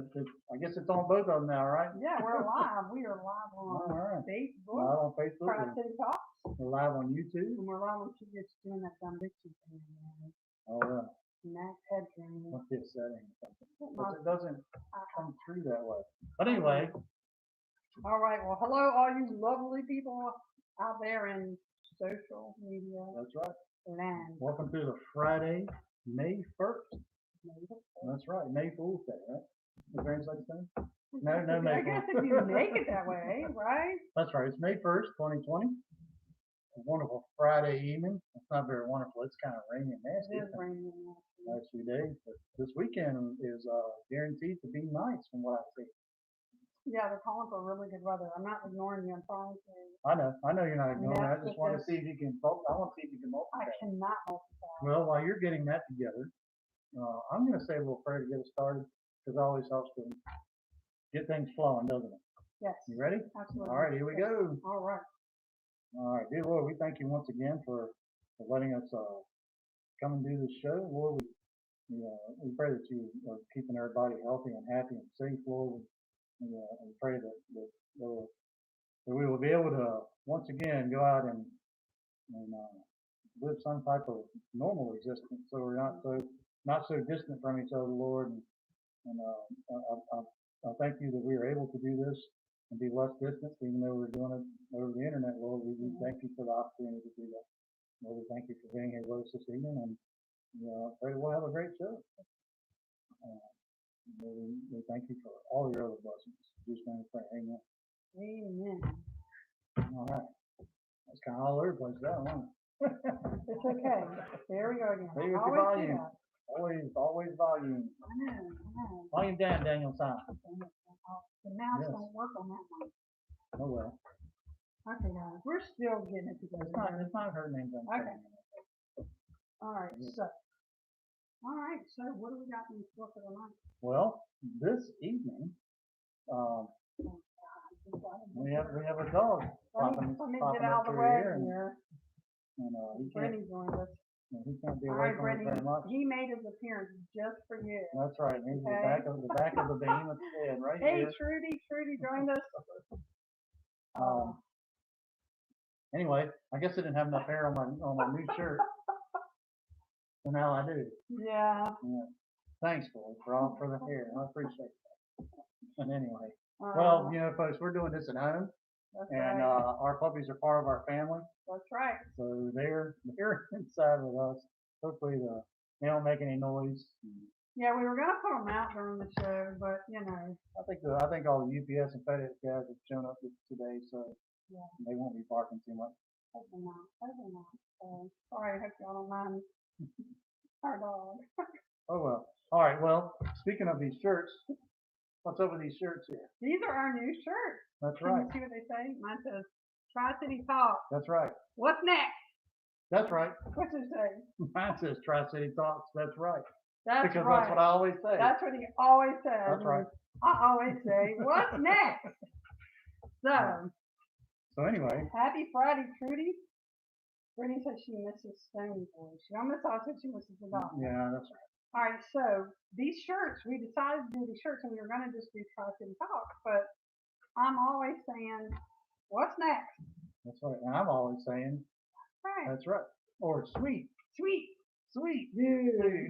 I guess it's on both of them now, right? Yeah, we're live. We are live on All right. Facebook, Live on Facebook. Tri-City Talk, We're live on YouTube. and we're live on TV. It's doing that dumb Dixie thing again. Oh, yeah. Mac Headroom. What's this setting? Because it doesn't come through that way. But anyway. All right. Well, hello, all you lovely people out there in social media That's right. land. Welcome to the Friday, May 1st. That's right. May Fool's Day, right? Is there any such thing? No, May I guess if you make it that way, right? That's right. It's May 1st, 2020. A wonderful Friday evening. It's not very wonderful. It's kind of rainy and nasty. It is raining. Last few days. But this weekend is guaranteed to be nice from what I see. Yeah, they're calling for really good weather. I'm not ignoring you. I'm trying to. I know you're not ignoring it. I just want to Yes. see if you can I want to see if you can I multitask. cannot multitask. Well, while you're getting that together, I'm going to say a little prayer to get us started because it always helps to get things flowing, doesn't it? Yes. You ready? Absolutely. All right, here we go. All right. All right, dear Lord, we thank you once again for letting us come and do this show. Lord, we pray that you are keeping everybody healthy and happy and safe, Lord. We pray that we will be able to once again go out and live some type of normal existence, so we're not so distant from each other, Lord. And I thank you that we are able to do this and be less distant, even though we're doing it over the internet, Lord. We thank you for the opportunity to do that. Lord, we thank you for being here with us this evening, and pray that we'll have a great show. Lord, we thank you for all your other blessings. Just want to pray, amen. Amen. All right. That's kind of all over the place, that one. It's okay. There we go again. There you go, Always do volume. that. Always volume. I know. Volume down, Daniel Simon. The mouse Yes. don't work on that one. Oh well. Okay, guys, we're still getting it together. It's not hurting anything. Okay. All right, so what do we got in store for tonight? Well, this evening, we have a dog Let me popping get up out of the through way here, here. and he Brittany joined us. be All away right, from us Brittany, very much. he made his appearance just for you. That's right. He's Okay. the back of the behemoth's head right Hey, here. Trudy joined us. Anyway, I guess I didn't have enough hair on my new shirt. So now I do. Yeah. Thanks, boy, for the hair. I appreciate that. And anyway, Uh, well, folks, we're doing this at home, that's and right. our puppies are part of our family, That's right. so they're inside with us. Hopefully, they don't make any noise. Yeah, we were gonna put them out during the show, but I think all the UPS and FedEx guys have shown up today, so yeah, they won't be barking too much. hopefully not. Sorry, I hope y'all don't mind our dog. Oh well. All right. Well, speaking of these shirts, what's up with these shirts here? These are our new shirts. That's Can right. you see what they say? Mine says Tri-City Talk. That's right. What's next? That's right. What's it say? Mine says Tri-City Talks. That's right. That's Because right. that's what I always say. That's what he always says. That's right. I always say, what's next? So anyway. Happy Friday, Trudy. Brittany says she misses Stony Boy. She almost also said she misses the dog. Yeah, that's right. All right, so these shirts, we decided to do these shirts and we were going to just do Tri-City Talk, but I'm always saying, what's next? That's right. And I'm always saying, Right. that's right. Or sweet. Sweet. Yeah.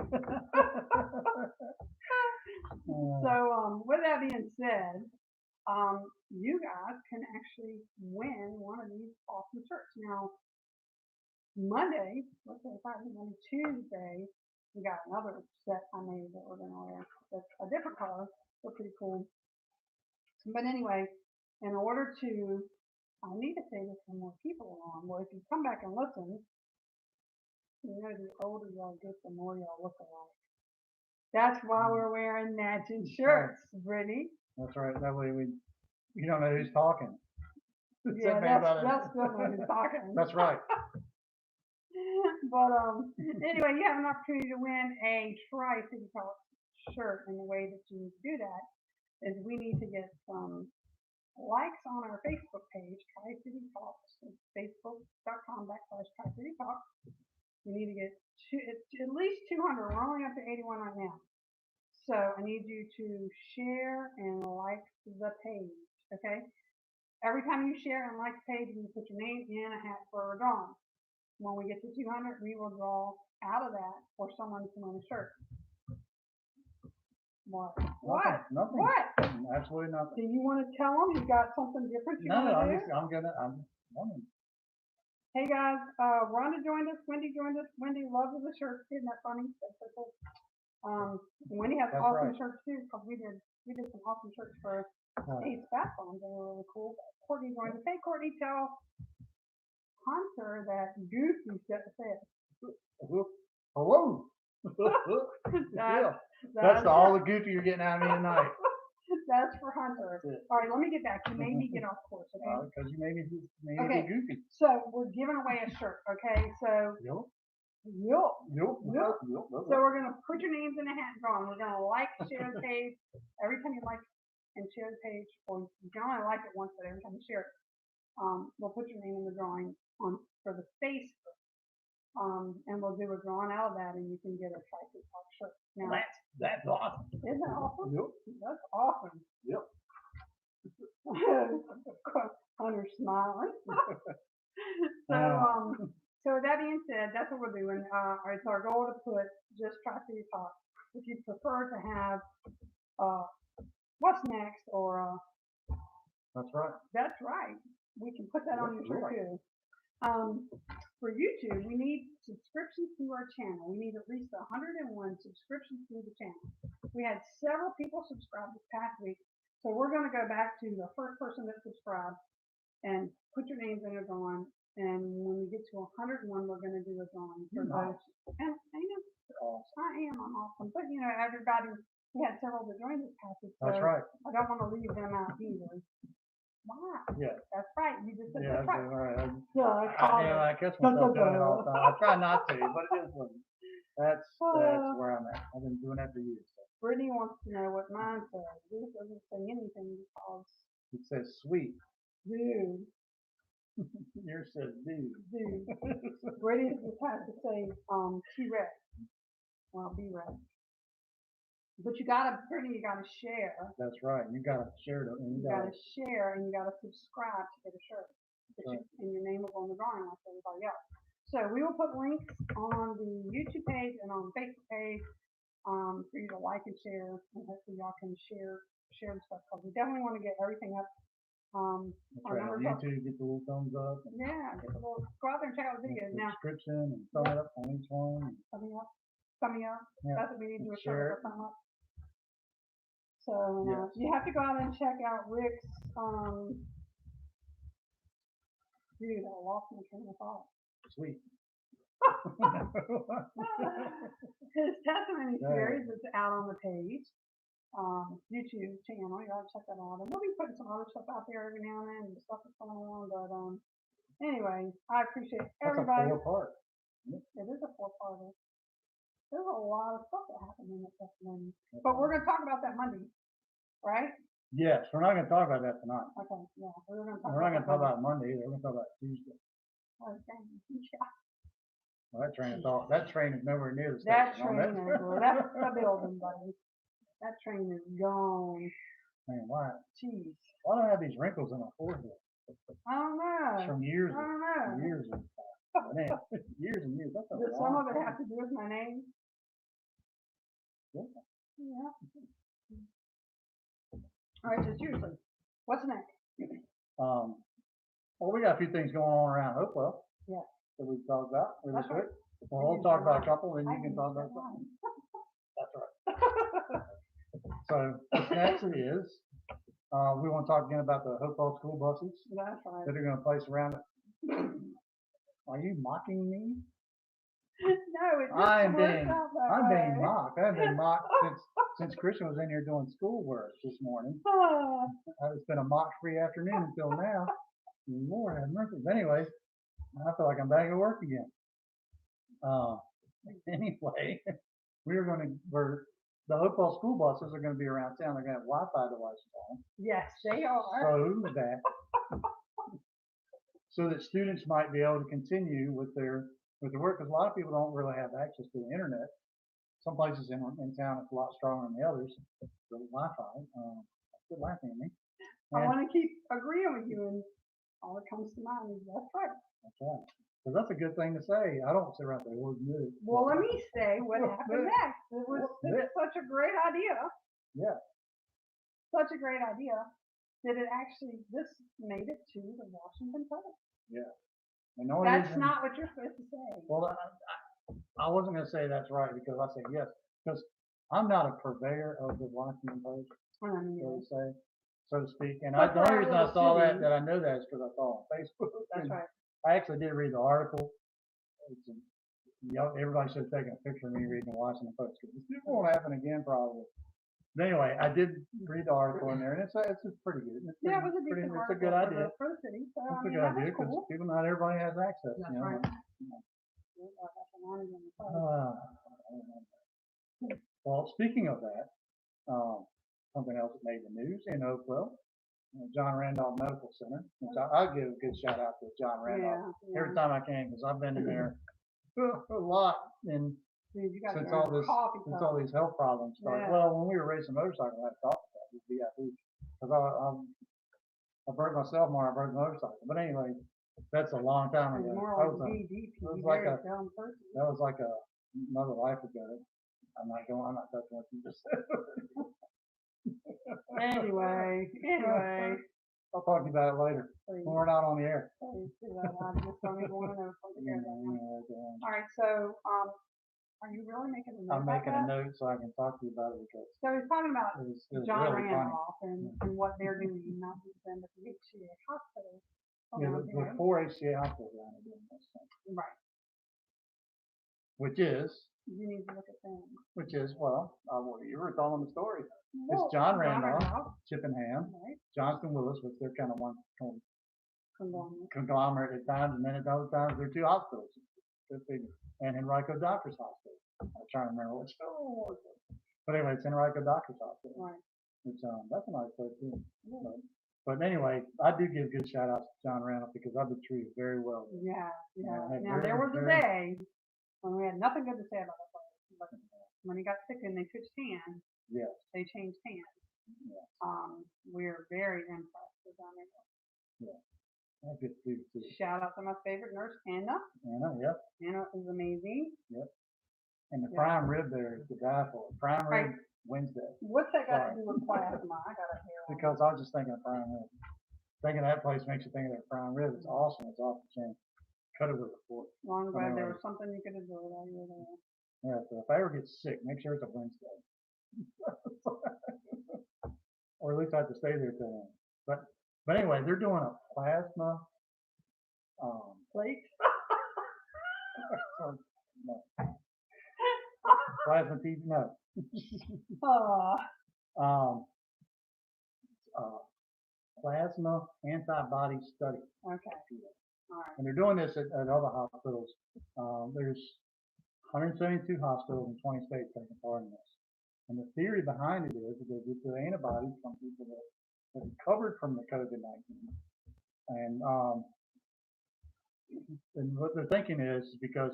So with that being said, you guys can actually win one of these awesome shirts. Now, Monday, Tuesday, we got another set I made that we're going to wear. That's a different color. They're pretty cool. But anyway, in order to, I need to say this for more people along. Well, if you come back and listen, the older y'all get, the more y'all look alike. That's why we're wearing matching shirts, Brittany. That's right. That way you don't know who's talking. Yeah, that's still who's talking. That's right. But anyway, you have an opportunity to win a Tri-City Talk shirt, and the way that you do that is we need to get some likes on our Facebook page, Tri-City Talks. It's facebook.com/Tri-City Talks. We need to get at least 200. We're only up to 81 right now. So I need you to share and like the page, okay? Every time you share and like the page, you put your name in a hat for a drawing. When we get to 200, we will draw out of that for someone to win a shirt. What? What? Nothing. What? Absolutely nothing. Do you want to tell them you've got something different you No, want to do? I'm wondering. Hey guys, Rhonda joined us, Wendy joined us. Wendy loves the shirts. Isn't that funny? That's so cool. Wendy has That's awesome right. shirts too, because we did some awesome shirts for Right. Ace Backbone. They were really cool. Courtney joined us. Hey Courtney, tell Hunter that Goofy said. Hello. Yeah. That's all the goofy you're getting out of me tonight. That's for Hunter. That's it. All right, let me get back. You made me get off course, okay? Because you made me Okay. be goofy. So we're giving away a shirt, okay? So, Yup. yup. Yup. Yup. Yup. So we're gonna put your names in a hat and draw 'em. We're gonna like, share the page. Every time you like and share the page, or you can only like it once, but every time you share it, we'll put your name in the drawing on for the Facebook. And we'll do a drawing out of that, and you can get a Tri-City Park shirt. Now, That's awesome. isn't that awesome? Yep. That's awesome. Yep. Hunter's smiling. So with that being said, that's what we're doing. It's our goal to put just Tri-City Talk. If you prefer to have what's next or That's right. that's right, we can put that on your shirt Right. too. For YouTube, we need subscriptions to our channel. We need at least 101 subscriptions to the channel. We had several people subscribe this past week, so we're going to go back to the first person that subscribed and put your names in a drawing. And when we get to 101, we're going to do a drawing for those. And I'm awesome. But you know, everybody, we had several that joined this past week, so That's right. I don't want to leave them out either. Wow. Yeah. That's right. You just said Yeah. that's right. All right. Yeah, I catch myself doing it all the time. I try not to, but it is what it is. That's where I'm at. I've been doing that for years. So. Brittany wants to know what mine says. This doesn't say anything because It says sweet. dude. Yours says dude. Dude. Brittany just has to say T-Rex. Well, B-Rex. But Brittany, you gotta share. That's right. You gotta share it. And You gotta share and you gotta subscribe to get a shirt. Right. And your name will go on the drawing like everybody else. So we will put links on the YouTube page and on the Facebook page for you to like and share, and hopefully y'all can share the stuff, because we definitely want to get everything up. That's right. On YouTube, get the little thumbs up. Yeah, go out there and check out the videos now. Subscription and thumb up on each one. Coming up. Yeah. That's what we need to do. Share it. Thumb up. So you have to go out and check out Rick's. Dude, I lost my train of thought. Sweet. His testimony series is out on the page. YouTube channel. You gotta check that out. And we'll be putting some other stuff out there every now and then, and stuff that's going on. But anyway, I appreciate everybody. That's a 4-part. It is a 4-parter. There's a lot of stuff that happened in the testimony. But we're gonna talk about that Monday, right? Yes, we're not gonna talk about that tonight. Okay, yeah. We're not gonna talk about Monday either. We're gonna talk about Tuesday. Okay. Yeah. Well, that train is nowhere near the station. That train is left the building, buddy. That train is gone. Man, why? Jeez. Why do I have these wrinkles in my forehead? I don't know. From years. I don't know. Years and man, years and years. That's a Does some of it have to do with my name? Yeah. Yeah. All right, just usually. What's next? Well, we got a few things going on around Hopewell. Yeah. That we've talked about really That's right. quick. Well, we'll talk about a couple, and you can talk about something. That's right. So what's next is we want to talk again about the Hopewell school buses That's right. that are going to place around it. Are you mocking me? No, it just I'm works being out that I'm way. being mocked. I've been mocked since Christian was in here doing schoolwork this morning. It's been a mock-free afternoon until now. Lord have mercy. Anyway, I feel like I'm back at work again. Anyway, the Hopewell school buses are going to be around town. They're going to have Wi-Fi devices on. Yes, they are. So that students might be able to continue with their work, because a lot of people don't really have access to the internet. some places in town it's a lot stronger than the others. The Wi-Fi, quit laughing at me. I And want to keep agreeing with you, and all that comes to mind is that's right. that's right. Because that's a good thing to say. I don't sit around there, well, good. Well, let me say what happened next. It was Yeah. such a great idea, Yeah. such a great idea, that it actually, this made it to the Washington Post. Yeah. And the only That's reason- not what you're supposed to say. Well, I wasn't going to say that's right because I said yes. Because I'm not a purveyor of the Washington Post, I don't know. so to speak. And But the for only our reason I little saw city- that I know that is because I saw it on Facebook. That's And right. I actually did read the article. Everybody should have taken a picture of me reading the Washington Post because this won't happen again probably. But anyway, I did read the article in there, and it's pretty good. Yeah, it was a decent It's a article good idea. for the city. So, It's I a mean, good that idea was because cool. people, not everybody has access. That's You know, right. Well, speaking of that, something else that made the news in Oakville, John Randolph Medical Center, which I'll give a good shout out to John Randolph Yeah, every time I can because I've been in there a lot and Dude, you got since your all own this coffee since cup. all these health problems started. Yeah. Well, when we were racing motorcycles, I had to talk about this VIP because I broke myself more. I broke the motorcycle, but anyway, that's a long time It's ago. more That like was a- DDP, it was like very a- dumb person. that was like another life ago. I'm not touching what you just said. Anyway, I'll talk to you about it later please, when we're not on the air. please do that. I just don't even want to know something Yeah, right now. yeah. All right, so, are you really making a note I'm about making a that? note so I can talk to you about it because So he's talking about it was John really funny. Randolph and what they're doing, not just them, but the HCA hospital. Yeah, around here. the 4 HCA hospitals around here doing this thing, Right, which is, you need to look at them. well, you were telling the story. Well, John Randolph, Chippenham, right, Johnston Willis, which they're kind of one conglomerate. conglomerate at times, and then at other times they're two hospitals. Good figure. And Henrico Doctors Hospital. I'm trying to remember which one it was. But anyway, it's Henrico Doctors Hospital. Right. Which that's a nice place too. But anyway, I do give good shout outs to John Randolph because I've been treated very well. Yeah, yeah. Yeah, Now, there was a very- day when we had nothing good to say about the place, but when he got sick and they switched hands, Yes. they changed hands. Yeah. We're very impressed with John Randolph. That's good too. Shout out to my favorite nurse, Anna. Anna, yep. Anna is amazing. And the Yeah. prime rib there is the guy for it. Prime rib Wednesday. What's that got to Sorry. do with plasma? I got a hair on. Because I was just thinking of prime rib. Thinking of that place makes you think of that prime rib. It's awesome. It's off the chain. Cut it with a fork. Well, I'm glad there Anyway. was something you could have done while you were there. Yeah, so if I ever get sick, make sure it's a Wednesday. Or at least I have to stay there till then. But anyway, they're doing a plasma Plate? no. Plasma TV, no. Oh, Plasma antibody study. okay. All right. And they're doing this at other hospitals. There's 172 hospitals in 20 states taking part in this. And the theory behind it is that they get the antibodies from people that recovered from the COVID-19. And what they're thinking is because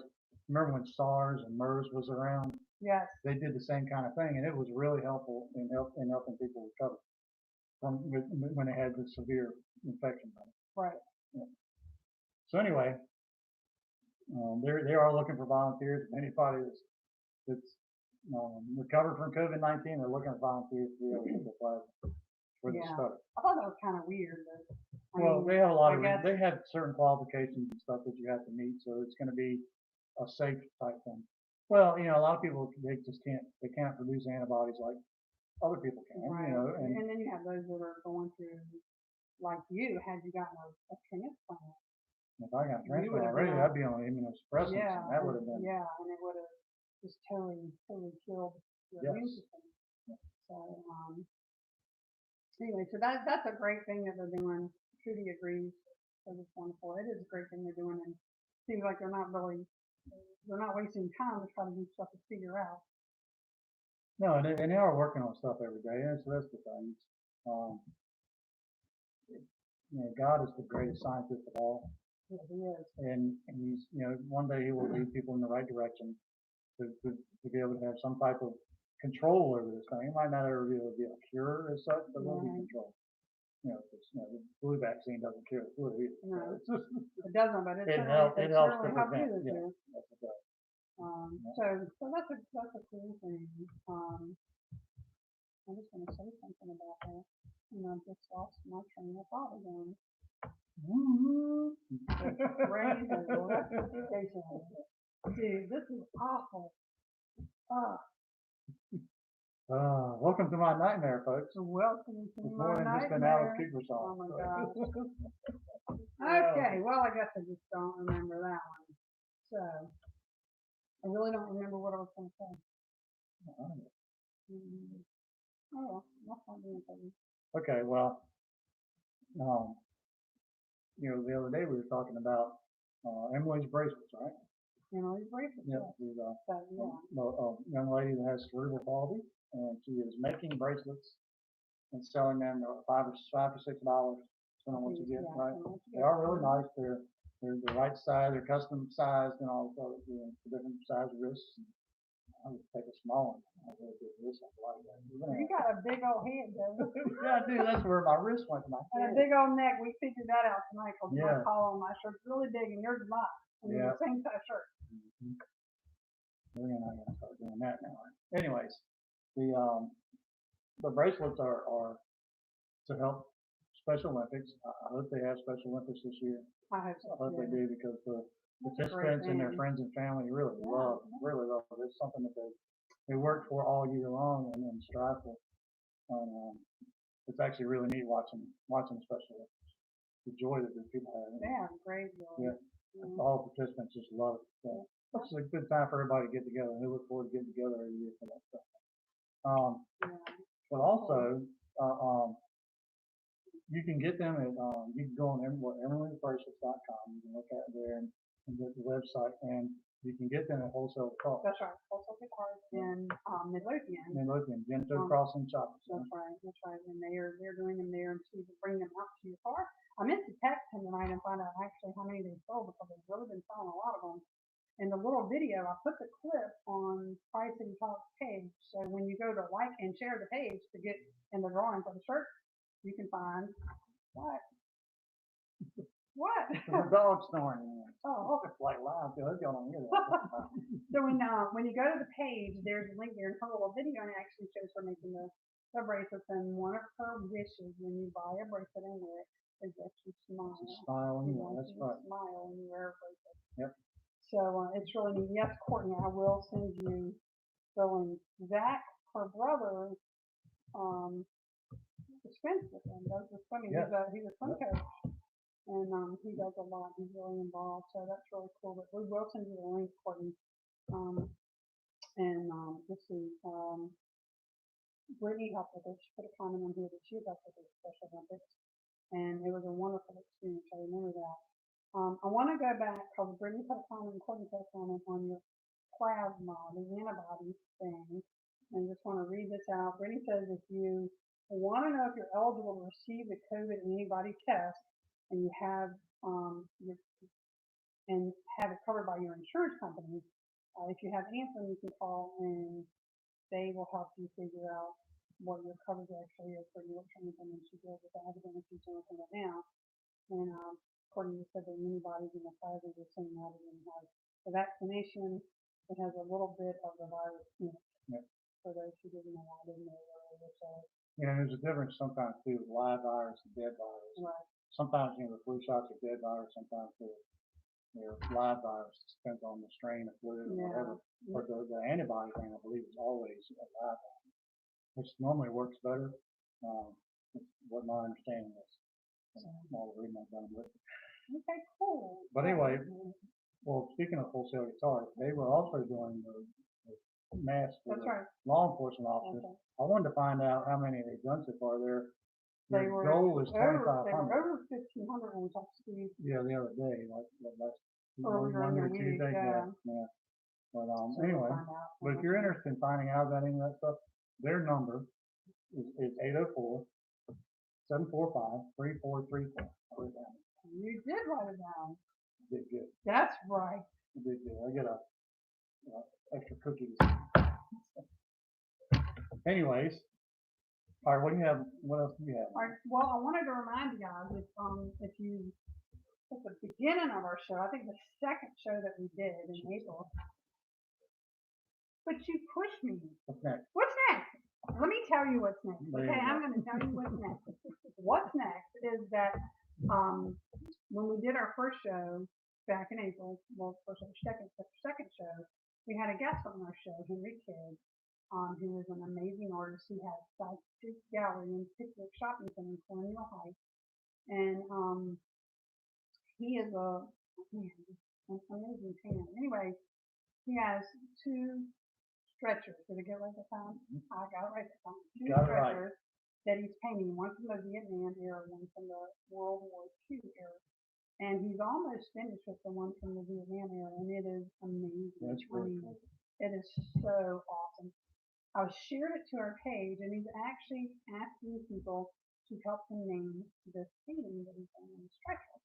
remember when SARS and MERS was around, Yes. they did the same kind of thing, and it was really helpful in helping people recover from when they had the severe infection. Right. So anyway, they are looking for volunteers. Anybody that's recovered from COVID-19, they're looking for volunteers to be able to get the plasma for the Yeah. study. I thought that was kind of weird. But, Well, they have a lot I of guess- they have certain qualifications and stuff that you have to meet, so it's going to be a safe type thing. Well, a lot of people they can't produce antibodies like other people can, right. and And then you have those that are going through, like you, had you gotten a transplant. if I got You would've transplant already, been I'd be on immunosuppressants, Yeah. and that would have been Yeah, and it would have just totally killed your immune Yes. system. So, anyway, so that's a great thing that they're doing. Trudy agrees. So it's wonderful. It is a great thing they're doing, and it seems like they're not wasting time to try to do stuff to figure out. no, and they are working on stuff every day, and so that's the thing. God is the greatest scientist of all. Yeah, he is. And he's one day he will lead people in the right direction, to be able to have some type of control over this thing. It might not ever be able to be a cure as such, but there'll be Right. control. You know, 'cause, you know, the flu vaccine doesn't cure the flu either. So No. it's just, It doesn't, but it certainly, helps to certainly helps prevent. you this Yeah, year. that's what it does. Yeah. So that's a cool thing. I was gonna say something about that, and I just lost my train of thought again. The brain has left the station. Dude, this is awful. Welcome to my nightmare, folks. Welcome to It's my more than just an Alice nightmare. Cooper song. Oh my so. gosh. Yeah. Okay, well, I guess I just don't remember that one. So, I really don't remember what I was gonna say. Oh, well, that's not the answer. Okay, well, you know, the other day we were talking about Emily's bracelets, right? Emily's bracelet. Yeah. Yeah. There's Yeah. a young lady that has cerebral palsy, and she is making bracelets and selling them at $5 or $6, depending on what you get, Yeah, right? depending on what you They get. are really nice. They're the right size. They're custom sized and all the different size wrists. I would take a small one. I really do this. I like that. You got a big old head, though. Yeah, I do. That's where my wrist went. My And a head. big old neck. We figured that out tonight because my Yeah. collar on my shirt's really big and yours is not. And Yeah. the same size shirt. Mhm. We're not gonna start doing that now. Anyways, the bracelets are to help Special Olympics. I hope they have Special Olympics this year. I hope so. I hope they too. do because the That's a great participants and their thing. friends and family really Yeah, love it. It's something that they work for all year long and strive for. And it's actually really neat watching Special Olympics. The joy that the people have. They have great joy. Yeah. All the participants just love it. So it's a good time for everybody to get together, and we look forward to getting together every year for that stuff. Yeah. But also, you can get them at you can go on EmilyBracelets.com. You can look at it there and get the website, and you can get them at wholesale cost. That's right. Also good cards in Midlothian. Midlothian, Gento Crossing Shopping Center. That's right. And they're doing them there and to bring them out to your car. I meant to text him tonight and find out actually how many they sold because they've really been selling a lot of them. In the little video, I put the clip on Pricing Talk's page. So when you go to like and share the page to get in the drawing for the shirt, you can find what? What? The dog snoring. Oh, It's like loud. I hope y'all don't hear that. So when you go to the page, there's a link there and her little video, and it actually shows her making the bracelets. And one of her wishes when you buy a bracelet and wear it is that you smile. Smile when you You wear. want That's you to right. smile when you wear a bracelet. Yep. So it's really neat. Yes, Courtney, I will send you the link. Zach, her brother, swims with them, does the swimming. Yeah. He's a swim coach. And he does a lot. He's really involved. So that's really cool. But we will send you the link, Courtney. Let's see. Brittany helped with it. She put a comment on here that she helped with the Special Olympics. And it was a wonderful experience. I remember that. I want to go back because Brittany put a comment and Courtney put a comment on your plasma, the antibody thing. And I just want to read this out. Brittany says if you want to know if you're eligible to receive the COVID antibody test and you have it covered by your insurance company, if you have Anthem, you can call and they will help you figure out what your coverage actually is for your insurance, and then she deals with the academic insurance right now. And according to said, the antibodies in the plasma are the same rather than has the vaccination. It has a little bit of the virus in it. Yep. For those who didn't know, I didn't know earlier. So There's a difference sometimes too with live virus and dead virus. right. Sometimes the flu shots are dead virus. Sometimes they're live virus. It depends on the strain of flu or whatever. But the antibody thing, I believe, is always a live virus, which normally works better. Is what my understanding is. All the reading I've done with it. Okay, cool. But anyway, well, speaking of wholesale guitars, they were also doing the masks for That's the right. law enforcement officers. Okay. I wanted to find out how many they've done so far. Their They were goal is over 2,500. over 1,500 when we talked to Steve Yeah, the other day, like last earlier in the Monday or week. Tuesday. Yeah. Yeah. But So we'll anyway, find out. but if you're interested in finding out about any of that stuff, their number is 804-745-3434. You did write it down. Did good. That's right. Did good. I get a extra cookies. Anyways, all right, what do you have? What else do you have? All right, well, I wanted to remind you guys if you at the beginning of our show, I think the second show that we did in April, but you pushed me. What's next? What's next? Let me tell you what's next. There Okay, you I'm go. going to tell you what's next. What's next is that when we did our first show back in April, well, first our second show, we had a guest on our show, Henry Kidd, who is an amazing artist. He has South Street Gallery in Pickwick Shopping Center in Colonial Heights, and he is an amazing tan. Anyway, he has two stretchers. Did I get it right this time? I got it right this time. Two Got it right. stretchers that he's painting, one from the Vietnam era, one from the World War II era. And he's almost finished with the one from the Vietnam era, and it is amazing. That's I mean, really cool. it is so awesome. I shared it to our page, and he's actually asking people to help him name this painting that he's done on the stretcher.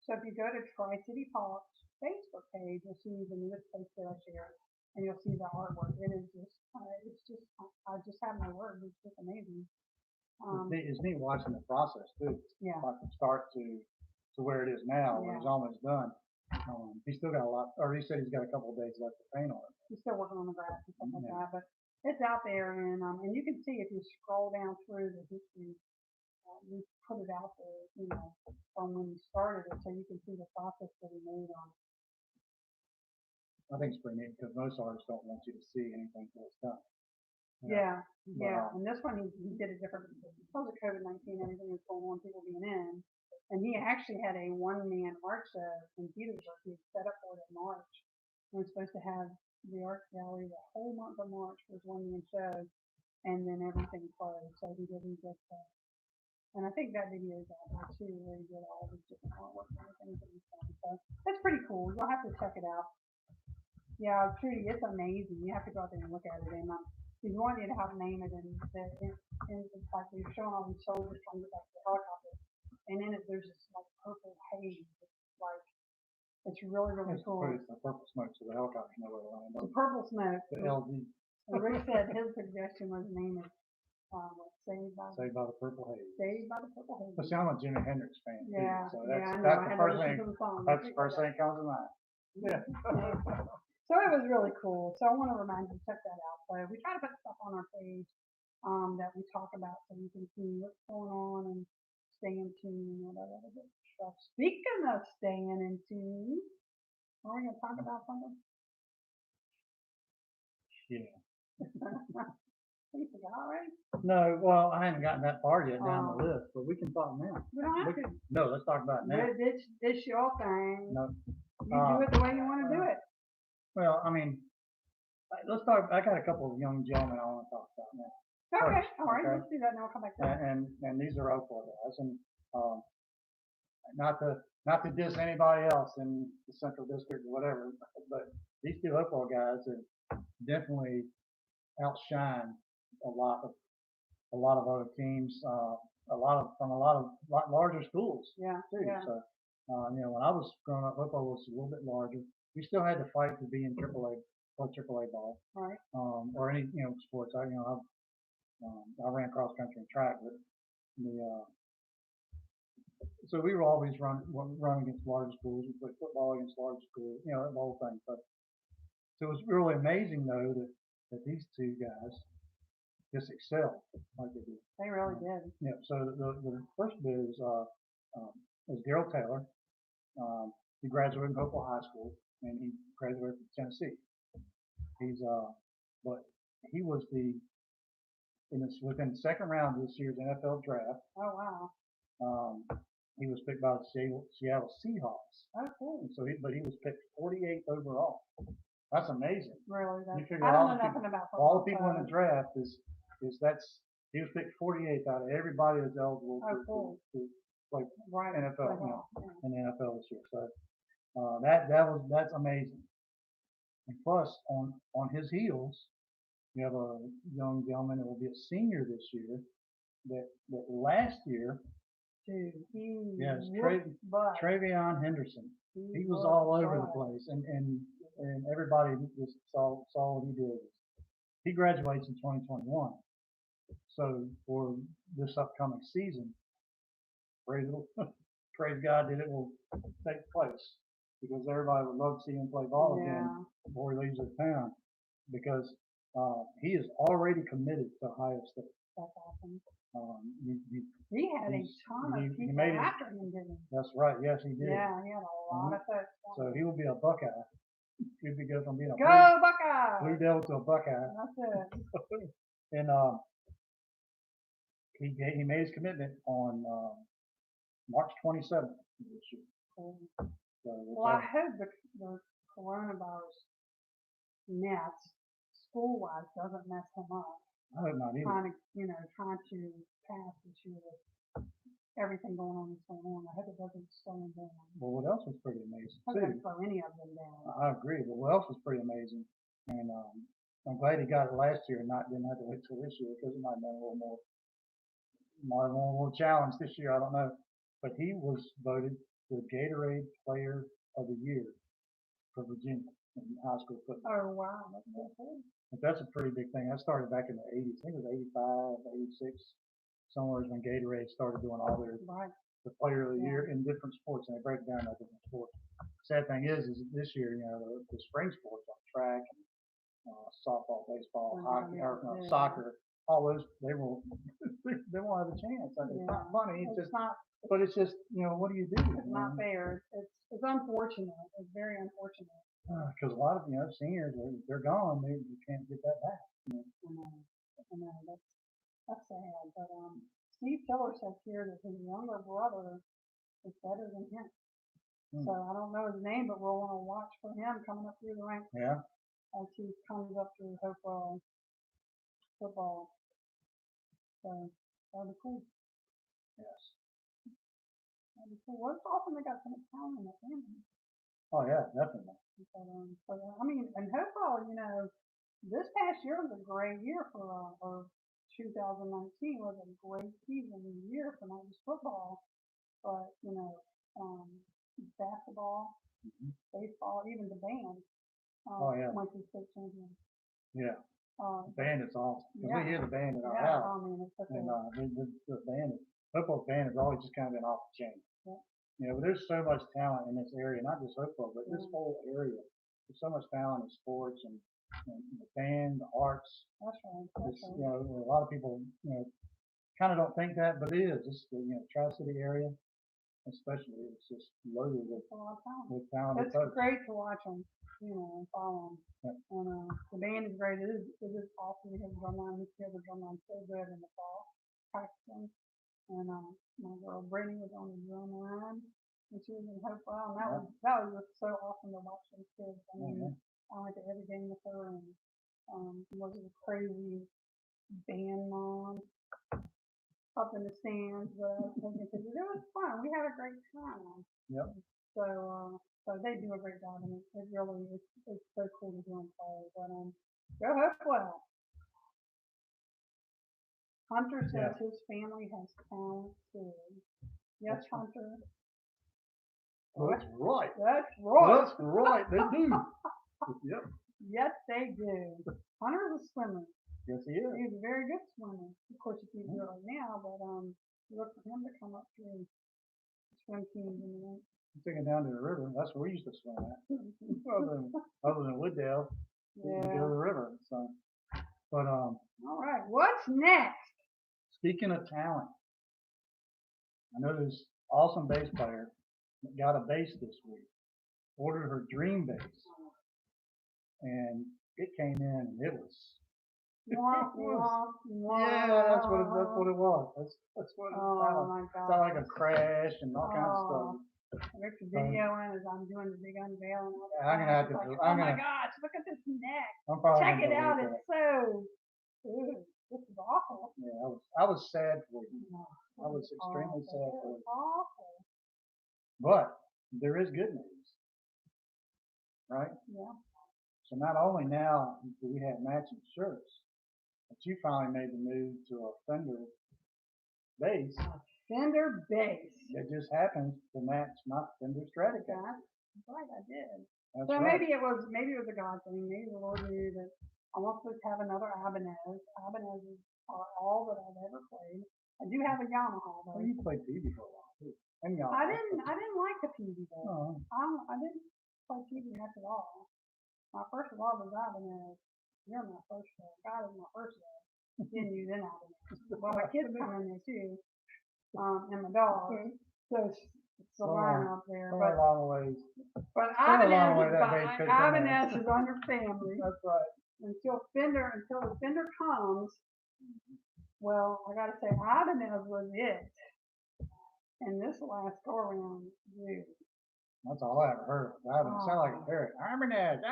So if you go to Tri-City Talks Facebook page, you'll see the newest post that I shared, and you'll see the artwork. It is just, I just have no words. It's just amazing. It's neat watching the process too. Yeah. Like from start to where it is now, when Yeah. he's almost done. He's still got a lot, or he said he's got a couple of days left to paint on it. He's still working on the grass and stuff like Yeah. that, but it's out there, and you can see if you scroll down through the history, we put it out there, you know, from when he started it, so you can see the process that he made on it. I think it's pretty neat because most artists don't want you to see anything till it's done. Yeah, yeah. Wow. And this one he did it different because of COVID-19, everything was going on, people being in, and he actually had a one-man art show in Petersburg. He had set up for it in March. We were supposed to have the art gallery the whole month of March was one-man show, and then everything closed, so he didn't get that. And I think that video is out there too, where he did all these different artwork and everything that he's done. So that's pretty cool. You'll have to check it out. Yeah, Trudy, it's amazing. You have to go out there and look at it. And he's wanting you to help name it, and it's like you're showing all these soldiers trying to get back to the helicopter, and in it there's this like purple haze. It's like it's really really cool. It's the purple smoke, so the helicopter know where to land. The purple smoke. The LD. And Rick said his suggestion was name it Saved by the Purple Haze. Saved by the Purple Haze. But see, I'm a Jimi Hendrix fan too, Yeah, so yeah, I know. that's I the had first to listen thing. to the song. That's the first thing that comes to mind. Yeah. So it was really cool. So I want to remind you to check that out. So we try to put stuff on our page that we talk about so you can see what's going on and stay in tune and all that other good stuff. Speaking of staying in tune, are we going to talk about something? Yeah. You forgot already? No, well, I haven't gotten that far yet down the list, but we can talk now. We don't have to. No, let's talk about it now. This your thing. No. You do it the way you want to do it. Well, I mean, let's talk. I got a couple of young gentlemen I want to talk about now. Okay, First, all right, okay. let's do that and we'll come back to that. And these are Oakland guys, and not to diss anybody else in the Central District or whatever, but these two Oakland guys have definitely outshined a lot of other teams, from a lot larger schools Yeah, too. yeah. So, when I was growing up, Oakland was a little bit larger. We still had to fight to be in AAA, play AAA ball, Right. or any sports. I ran cross country and track, but so we were always run against large schools. We played football against large schools, that whole thing. But so it was really amazing though that these two guys just excelled like they did. They really did. Yeah. So the first bit is Daryl Taylor. He graduated from Hopewell High School and he graduated from Tennessee. But he was within the second round of this year's NFL draft. Oh wow. He was picked by the Seattle Seahawks. Oh cool. And so he was picked 48th overall. That's amazing. Really, You that's, figure I all don't the know nothing about All football. the people in the draft he was picked 48th out of everybody that's eligible to play right. NFL, Yeah. in the NFL this year. So that's amazing. And plus, on his heels, you have a young gentleman that will be a senior this year. That last year, Dude, he yes, whooped butt. Travion Henderson. He was whooped all over the butt. place, and and everybody just saw what he did. He graduates in 2021. So for this upcoming season, praise, praise God that it will take place because everybody would love to see him play ball again Yeah, before he leaves the town because he is already committed to Ohio State. that's awesome. He, He had a he's- ton of he people made it- after him, didn't he? that's right. Yes, he did. Yeah, he had a lot of folks. So he will be a Buckeye. He'll be good from being a Go Blue Buckeyes! Devil to a Buckeye. That's it. And he made his commitment on March 27th this year. Cool. So Well, I hope the coronavirus nets, school-wise, doesn't mess him up. I hope not either. Trying to pass this year with everything going on that's going on. I hope it doesn't slow him down. Well, what else was pretty amazing I hope it too? doesn't slow any of them down. I agree, but what else was pretty amazing? And I'm glad he got it last year and didn't have to wait till this year because it might have been a little more challenge this year. I don't know, but he was voted the Gatorade Player of the Year for Virginia in high school football. Oh, wow. That's really cool. But that's a pretty big thing. That started back in the 80s. I think it was 85, 86, somewhere when Gatorade started doing all their Right. the Player of the Year in different sports, and they break it down by different sports. Sad thing is this year, the spring sports like track and softball, baseball, hockey, or soccer, all those they won't they won't have a chance. I mean, it's not funny. It's just not. but it's just what do you do? It's not fair. It's unfortunate. It's very unfortunate. Because a lot of seniors they're gone. You can't get that back. I know that's sad. But Steve Tiller says here that his younger brother is better than him. So I don't know his name, but we'll want to watch for him coming up through the ranks Yeah. as he comes up through Hopewell football. So that'd be cool. Yes. That'd be cool. Well, it's awesome they got so much talent in the family. Oh yeah, definitely. But I mean, and Hopewell, this past year was a great year or 2019 was a great season year for not just football, but basketball, baseball, even the band. Went to state champion. Yeah. The band is awesome. 'Cause we hear the band in our Yeah, house. I mean, it's such And a, the band, Hopewell band has always just kind of been off the chain. Yeah. But there's so much talent in this area, not just Hopewell, but this whole area. There's so much talent in sports and the band, the arts. that's right. It's, a lot of people, kind of don't think that, but it is. It's the, Tri-City area, especially, it's just loaded with It's a lot of talent. talented It's folks. great to watch them, and follow them. Yeah. And the band is great. It is awesome to hear the drumline. We hear the drumline so good in the fall, practicing. And my girl Brittany was on the drum line, and she was in Hopewell, and that was just so awesome to watch those kids. I mean, I went to every game with her, and was a crazy band mom up in the stands, but it was fun. We had a great time. Yep. So they do a great job, and it really is it's so cool to hear them play. But go Hopewell. Hunter says his family has talent too. Yes, Hunter. That's right. That's right. That's right. They do. Yep. Yes, they do. Hunter's a swimmer. Yes, he is. He's a very good swimmer. Of course, he's early now, but look for him to come up through swim teams in the rink. Taking down to the river. That's where we used to swim at. other than Wooddale, we go to the river. So, but all right. What's next? Speaking of talent, I know this awesome bass player that got a bass this week. Ordered her dream bass, and it came in, and it was. Wah, wah, wah. Yeah, that's what it was. That's what it was. Oh my God. Sounded like a crash and all kinds of stuff. There's a video in as I'm doing the big unveil. I'm gonna have to. Oh my gosh! Look at this neck. I'm probably Check it out. It's It's so. Ew, this is awful. Yeah, I was sad for you. I was extremely sad for you. Awful. But there is good news, right? Yeah. So not only now do we have matching shirts, but you finally made the move to a Fender bass. Fender bass. It just happens to match my Fender Stratocaster. That's right, I did. That's So right. maybe it was a God thing. Maybe the Lord knew that I want to have another Ibanez. Ibanez's are all that I've ever played. I do have a Yamaha Well, though. you played TV for a while too. And y'all. I didn't like the PV though. Oh, I didn't play PV much at all. My first love was Ibanez. You're my first love. God is my first love. Then you, then Ibanez. Well, my kids are in there too, and my dog. So it's a line up there. somewhere But along the ways. but Somewhere along the way Ibanez is that baby fits in there. Ibanez is under family That's right. until the Fender comes. Well, I gotta say Ibanez was it. And this last go around, dude. That's all I ever heard. That would sound like a parrot. Ibanez,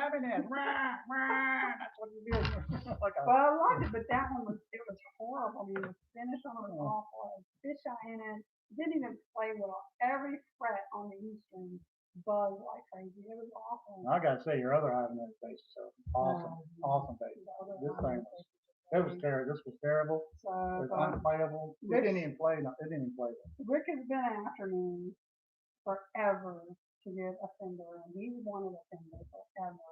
rah, rah. That's what you did. Like a, But I liked it, but that one was horrible. I mean, the finish on it was awful. Fisheye in it. Didn't even play well. Every fret on the E string buzzed like crazy. It was awful. I gotta say, your other Ibanez basses are awesome, awesome basses. This thing was, it was terrible. This was terrible. So It was unplayable. It didn't even play. It didn't even play. Rick has been after me forever to get a Fender, and he's wanted a Fender forever.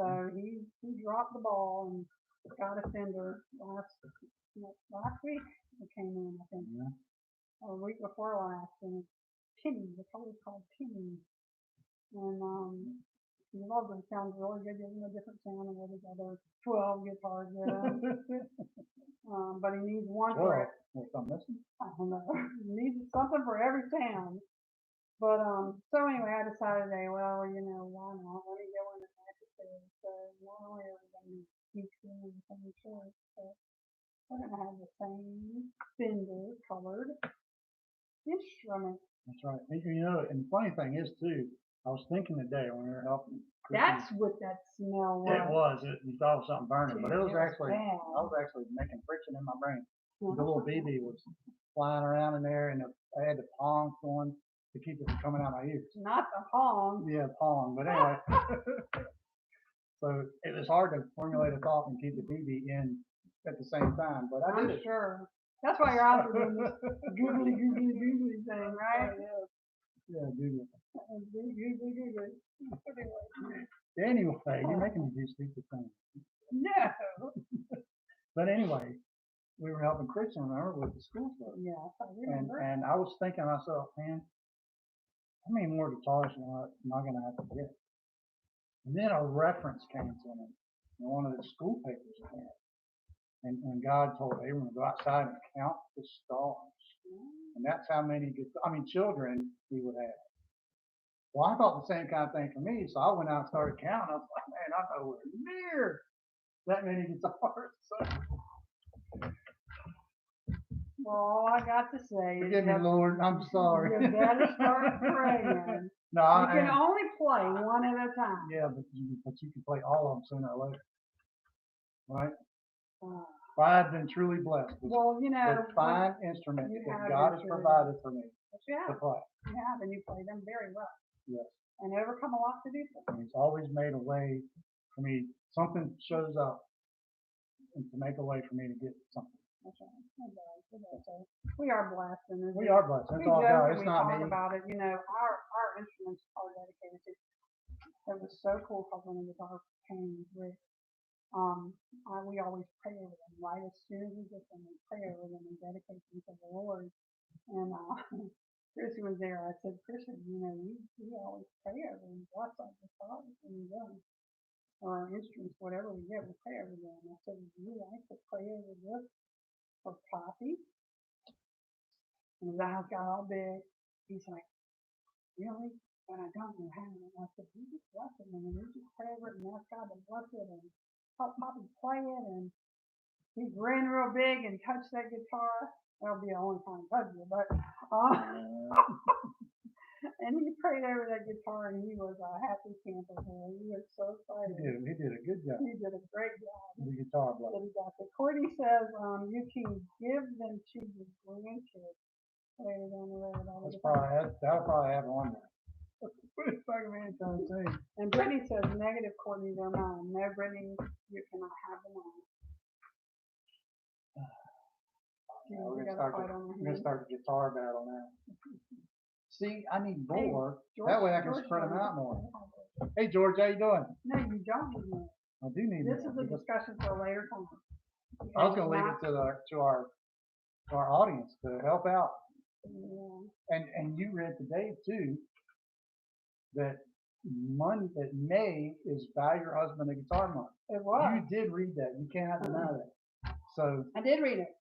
So he dropped the ball and got a Fender last week. It came in, I think, Yeah. or a week before last, and it's Penny. The color's called Penny, and he loves it. It sounds really good. Gives him a different sound than what his other 12 guitars do. But he needs one for it. What's I'm missing? I don't know. He needs something for every sound. But so anyway, I decided today, well, you know, why not? Let me go in and match it. So not only are we going to be teaching and the same shirts, but we're going to have the same Fender colored instrument. That's right. And, you know, and the funny thing is too, I was thinking today when we were helping. That's what that smell was. It was. You thought it was something burning, but it was Dude, actually. bad. I was actually making friction in my brain. The little BB was flying around in there, and I had the pong going to keep it from coming out of my ears. Not the Pong. Yeah, pong. But anyway, so it was hard to formulate a thought and keep the BB in at the same time. But I I'm did it. sure. That's why your eyes are doing this googly googly googly thing, right? Yeah, Google. Googly googly. Anyway, you're making me do stupid things. No. But anyway, we were helping Christian, remember, with the school stuff. Yeah, I remember. And I was thinking to myself, man, how many more guitars am I going to have to get? And then a reference came to me in one of the school papers I had. And God told Abram to go outside and count the stars. And that's how many, children he would have. Well, I thought the same kind of thing for me. So I went out and started counting. I was like, man, I'm nowhere near that many guitars. So, Well, all I got to say is forgive me, Lord. I'm sorry. you better start praying. No, You I can am. only play one at a time. Yeah, but you can play all of them sooner or later. Right? Uh, If I had been truly blessed well, you know, with fine instruments you that have God has your provided for me but you to have, play. and you play them very well. Yes. And overcome a lot to do so. And he's always made a way for me. Something shows up and to make a way for me to get something. That's right. So we are blessed, and We are blessed. That's we all joke God. and It's we not talk me. about it. You know, our instruments are dedicated to. It was so cool because when the guitar came with, we always pray over them. Right as soon as we get them, we pray over them and dedicate them to the Lord. And Chrissy was there. I said, Chrissy, you know, we always pray over and bless our guitars when we go, or our instruments, whatever we get, we pray over them. I said, would you like to pray over this for Poppy? And his eyes got all big. He's like, really? But I don't know how. And I said, you just bless it, and you just pray over it and ask God to bless it and help Poppy play it. And he grinned real big and touched that guitar. That'll be the only time he touched it, but and he prayed over that guitar, and he was a happy camper. He was so excited. He did a good job. He did a great job. The guitar player. That he got there. Courtney says you can give them to your grandkids later down the road. That'll probably have on there. Put it back in anytime soon. And Brittany says negative, Courtney, they're mine. No, Brittany, you cannot have them all. We're gonna start the guitar battle now. See, I need Hey, more. George, That way I can George spread them knows. out more. Hey, George, how you doing? No, you don't need more. I do need This more is a because discussion for a later time. I was gonna leave it to our audience to help out. Yeah. And you read today too, that May is Buy Your Husband a Guitar Month. It was. You did read that. You cannot deny that. So I did read it.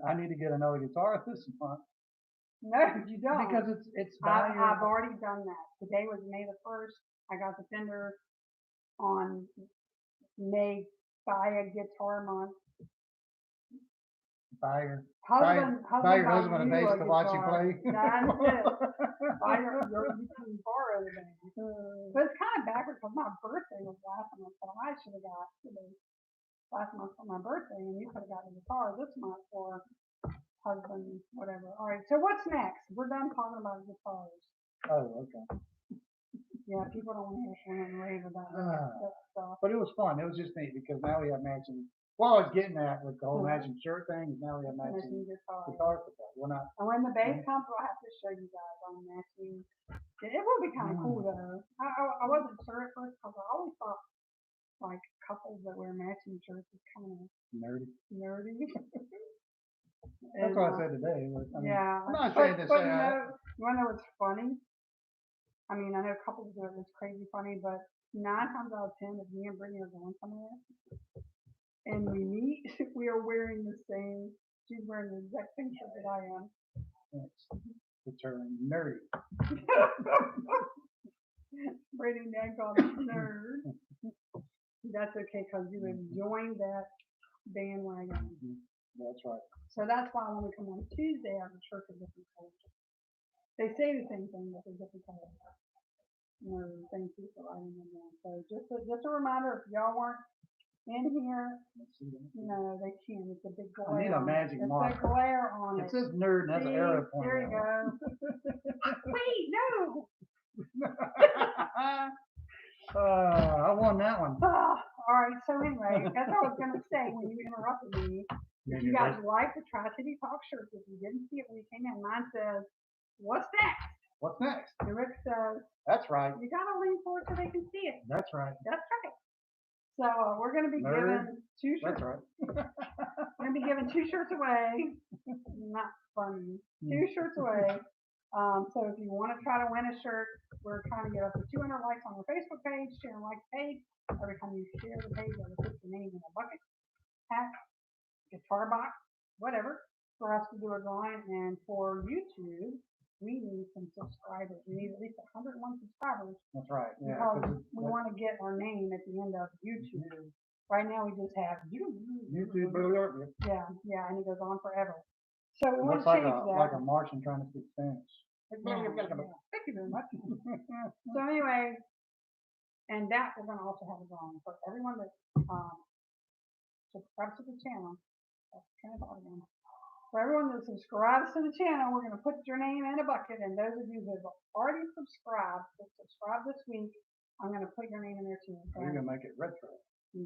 I need to get another guitar this month No, you don't. because it's Buy I've Your. already done that. Today was May the 1st. I got the Fender on May Buy a Guitar Month. Buy your Husband buy your husband a you bass to watch you guitar. play. That's it. You can borrow the bass. But it's kind of backwards because my birthday was last month, so I should have got the bass last month for my birthday, and you could have gotten the guitar this month for husband, whatever. All right, so what's next? We're done talking about guitars. Oh, okay. Yeah, people don't want to hear and rave about that stuff. But it was fun. It was just neat because now we have matching. Well, I was getting at with the whole matching shirt thing. Is now we have matching guitars. We're not. And when the bass comes, I'll have to show you guys on matching. It will be kind of cool though. I wasn't sure at first because I always thought like couples that wear matching shirts is kind of Nerdy. And, That's what I said today. Yeah. I'm not saying to say. You wanna know what's funny? I mean, I know couples do it. It's crazy funny, but 9 times out of 10, if me and Brittany are going somewhere and we meet, we are wearing the same. She's wearing the exact same shirt that I am. The term nerdy. Brady and Dad called me nerd. That's okay because you have joined that bandwagon. That's right. So that's why when we come on Tuesday, our shirts are different colors. They say the same thing, but they're different colors. No, thank you for writing them down. So just a reminder, if y'all weren't in here, no, they can't. It's a big glare. I need a magic marker. It's a glare on it. It says nerd and has an arrow pointing. There you go. Wait, no. I won that one. All right, so anyway, that's what I was going to say when you interrupted me. If you guys like the Tri-City Talk shirt, if you didn't see it when you came in, mine says, "What's next?" What's next? And Rick says, "That's right. You got to lean forward so they can see it." That's right. That's right. So we're going to be giving 2 shirts. That's right. We're going to be giving 2 shirts away. Not funny. 2 shirts away. So if you want to try to win a shirt, we're trying to get up to 200 likes on our Facebook page, share and like the page. Every time you share the page, I will put your name in a bucket, hat, guitar box, whatever, for us to do a drawing. And for YouTube, we need some subscribers. We need at least 101 subscribers. That's right. Yeah. Because we want to get our name at the end of YouTube. Right now, we just have YouTube. Yeah, and it goes on forever. So we want looks to like change that. like a Martian trying to speak Spanish. Yeah. Thank you very much. So anyway, and that we're going to also have a drawing for everyone that subscribes to the channel. For everyone that subscribes to the channel, we're going to put your name in a bucket, and those of you who have already subscribed, this week, I'm going to put your name in there too. We're going to make it retro.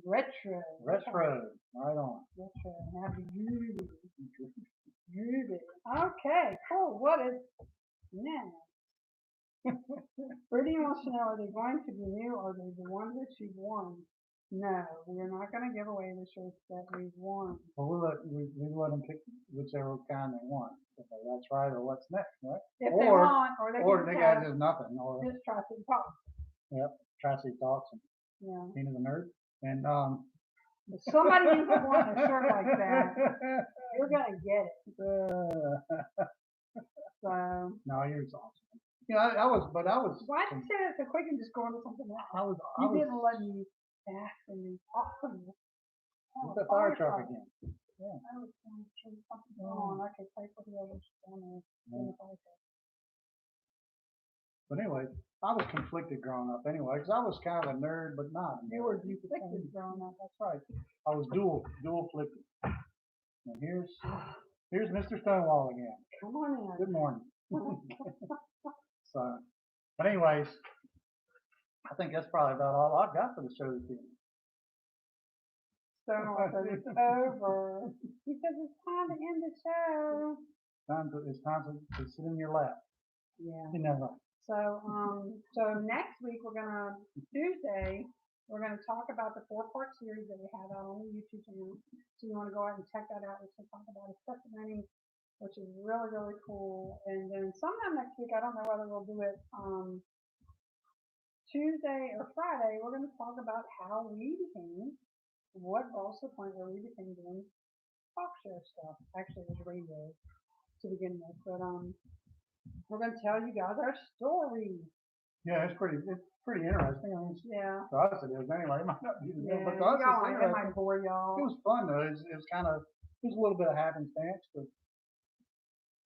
Retro. Right on. Retro. Happy Groovy. Okay, cool. What is next? Brittany wants to know, are they going to be new or are they the ones that you've won? No, we're not going to give away the shirts that we've won. Well, we let them pick whichever kind they want. If that's right or what's next, right? If they want, or they got just nothing. Or just Tri-City Talk. Yep, Tri-City Talks and Tina the Nerd. And if somebody ends up wanting a shirt like that, you're gonna get it. So no, you're awesome. Yeah, I was. Why did you say that so quick and just go on to something else? You didn't let me ask and talk from you. The fire truck again. Yeah. I was going to change something on. I could play for the others down there in the fire truck. But anyway, I was conflicted growing up anyway, because I was kind of a nerd, but not. You were conflicted growing up. That's right. I was dual flipped. And here's Mr. Stonewall again. Come on in. Good morning. So, but anyways, I think that's probably about all I've got for the show this evening. Stonewall says it's over because it's time to end the show. It's time to sit in your lap. Yeah. Isn't that right? So next week Tuesday, we're gonna talk about the 4-part series that we have out on the YouTube channel. So you wanna go out and check that out. We're gonna talk about his testimony, which is really, really cool. And then sometime next week, I don't know whether we'll do it, Tuesday or Friday, we're gonna talk about how we became, what brought us to the point where we became doing talk show stuff. Actually, it was radio to begin with, but we're gonna tell you guys our story. Yeah, it's pretty interesting. I mean, Yeah, to us it is anyway. It might not be to them, yeah. but to us it's It interesting. might bore y'all. It was fun though. It was kind of, it was a little bit of happenstance, but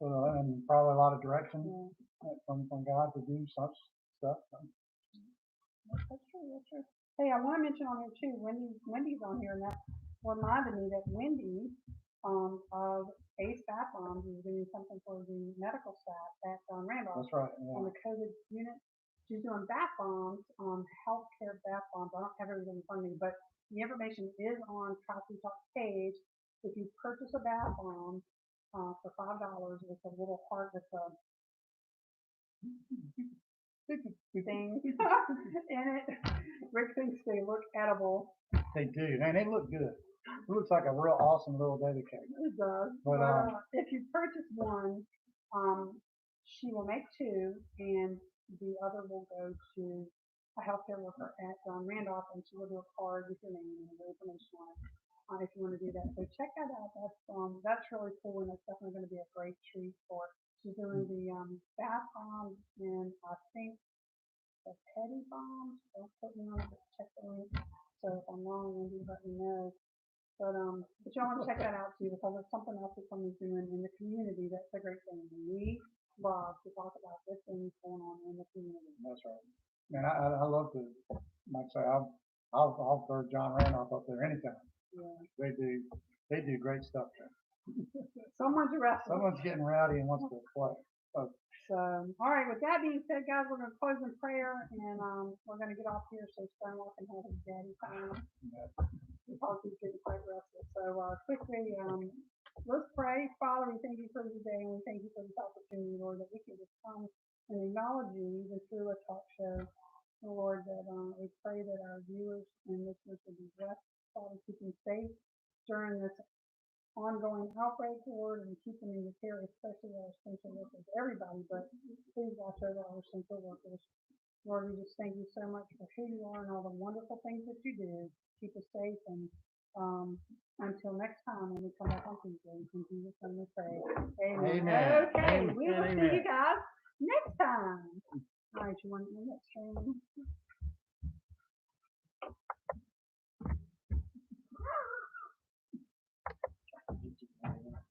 and probably a lot of direction Yeah, from God to do such stuff. that's true. That's true. Hey, I want to mention on here too. Wendy's on here, and that reminded me that Wendy of Ace Bath Bombs is doing something for the medical staff at Randolph That's right. on Yeah. the COVID unit. She's doing bath bombs, healthcare bath bombs. I don't have everything in front of me, but the information is on Traffic Talk page. If you purchase a bath bomb for $5 with a little heart with a thing in it, Rick thinks they look edible. They do, and they look good. It looks like a real awesome little baby cake. It does. But, If you purchase one, she will make two, and the other will go to a healthcare worker at Randolph, and she will do a card with your name and your information on it. If you want to do that, so check that out. That's really cool, and it's definitely going to be a great treat for. She's doing the bath bombs, and I think the petty bombs. Don't put me on it. But check the link. So if I'm wrong, Wendy, let me know. But y'all want to check that out too, because it's something else that someone's doing in the community. That's a great thing. We love to talk about good things going on in the community. That's right. And I love to, like I say, I'll throw John Randolph up there anytime. Yeah. They do great stuff there. Someone's arrested. Someone's getting rowdy and wants to play. So, all right. With that being said, guys, we're going to close in prayer, and we're going to get off here so Stonewall can have his daddy time. Because he's getting quite restless. So quickly, let's pray. Father, we thank you for today, and we thank you for this opportunity, Lord, that we can just come and acknowledge you even through a talk show. Lord, that we pray that our viewers and listeners will be blessed, Father, keep them safe during this ongoing outbreak, Lord, and keep them in your care, especially our essential workers, everybody, but please watch over our essential workers. Lord, we just thank you so much for who you are and all the wonderful things that you do. Keep us safe, and until next time when we come back on Tuesday, in Jesus' name we pray. Amen. Amen. Okay, Amen. we will see you guys next time. All right, you want to next training?